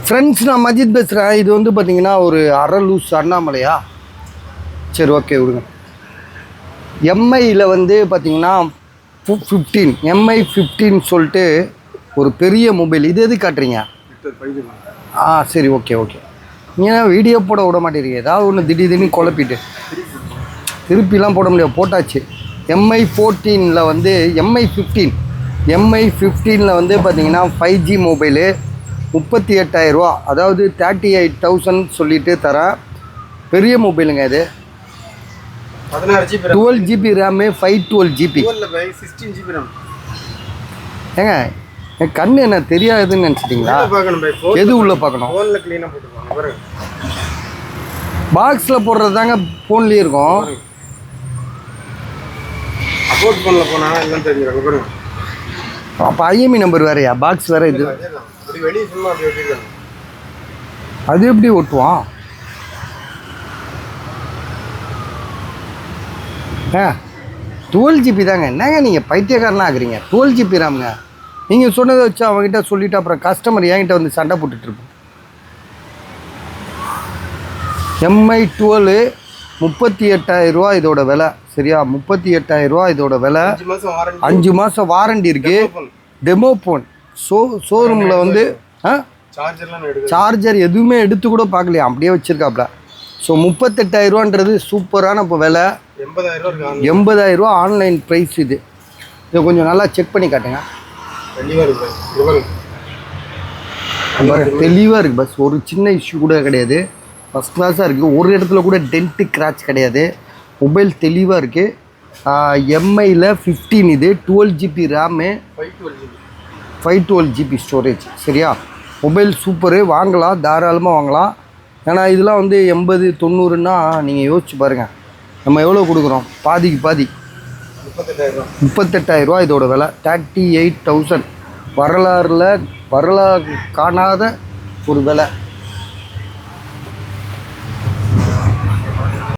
Friends, நான் மஜித் பேசுகிறேன். இது வந்து பார்த்தீங்கன்னா ஒரு அரை லூஸ் அண்ணாமலையா. சரி, ஓகே விடுங்க. எம்ஐயில் வந்து பார்த்தீங்கன்னா 15 எம்ஐ 15 சொல்லிட்டு ஒரு பெரிய மொபைல். இது எது காட்டுறீங்க? சரி, ஓகே ஓகே. நீங்கள் வீடியோ போட விட மாட்டேங்கிறீங்க. ஏதாவது ஒன்று திடீர்னு குழப்பிட்டு திருப்பிலாம் போட முடியாது. போட்டாச்சு. எம்ஐ 14ல் வந்து எம்ஐ 15ல் வந்து பார்த்தீங்கன்னா 5G மொபைலு 38,000 ரூபா, அதாவது 38,000 சொல்லிட்டு தரேன். பெரிய மொபைலுங்க இது. 12GB RAM, 512GB. ஏங்க, என் கண்ணு என்ன தெரியாதுன்னு நினச்சிட்டிங்களா? எது உள்ளே பார்க்கணும்? பாக்ஸில் போடுறது தாங்க ஃபோன்லேயே இருக்கும். அப்போ ஐஎம்இ நம்பர் வேறையா? பாக்ஸ் வேறு இது. அது எப்படி ஒட்டுவான்? 12GB தாங்க. என்னங்க நீங்கள் பைத்தியக்காரனாக ஆகுறீங்க? 12GB ராமுங்க. நீங்கள் சொன்னதை வச்சு அவங்ககிட்ட சொல்லிவிட்டு அப்புறம் கஸ்டமர் என்கிட்ட வந்து சண்டை போட்டுட்ருப்போம். எம்ஐ 12 38,000 ரூபா இதோட விலை. சரியா? 38,000 ரூபா இதோட விலை. 5 மாதம் வாரண்டி இருக்குது. Demo phone. ஷோரூமில் வந்து சார்ஜர் எதுவுமே எடுத்து கூட பார்க்கலையா, அப்படியே வச்சுருக்காப்புல. ஸோ 38,000 ரூபான்றது சூப்பரான இப்போ விலை. 80,000 ரூபா ஆன்லைன் ப்ரைஸ். இதை கொஞ்சம் நல்லா செக் பண்ணி காட்டுங்க. தெளிவாக இருக்குது. பஸ் ஒரு சின்ன இஷ்யூ கூட கிடையாது. ஃபஸ்ட் கிளாஸாக இருக்குது. ஒரு இடத்துல கூட டென்ட்டு கிராச் கிடையாது. மொபைல் தெளிவாக இருக்குது. எம்ஐயில் 15 இது. 12GB RAM, 512GB storage. சரியா? Mobile super. வாங்கலாம், தாராளமாக வாங்கலாம். ஏன்னா இதெல்லாம் வந்து 80-90ன்னா நீங்கள் யோசிச்சு பாருங்கள், நம்ம எவ்வளோ கொடுக்குறோம்? பாதிக்கு பாதி. 38,000 ரூபா இதோட விலை. 38,000 வரலாறு காணாத ஒரு விலை.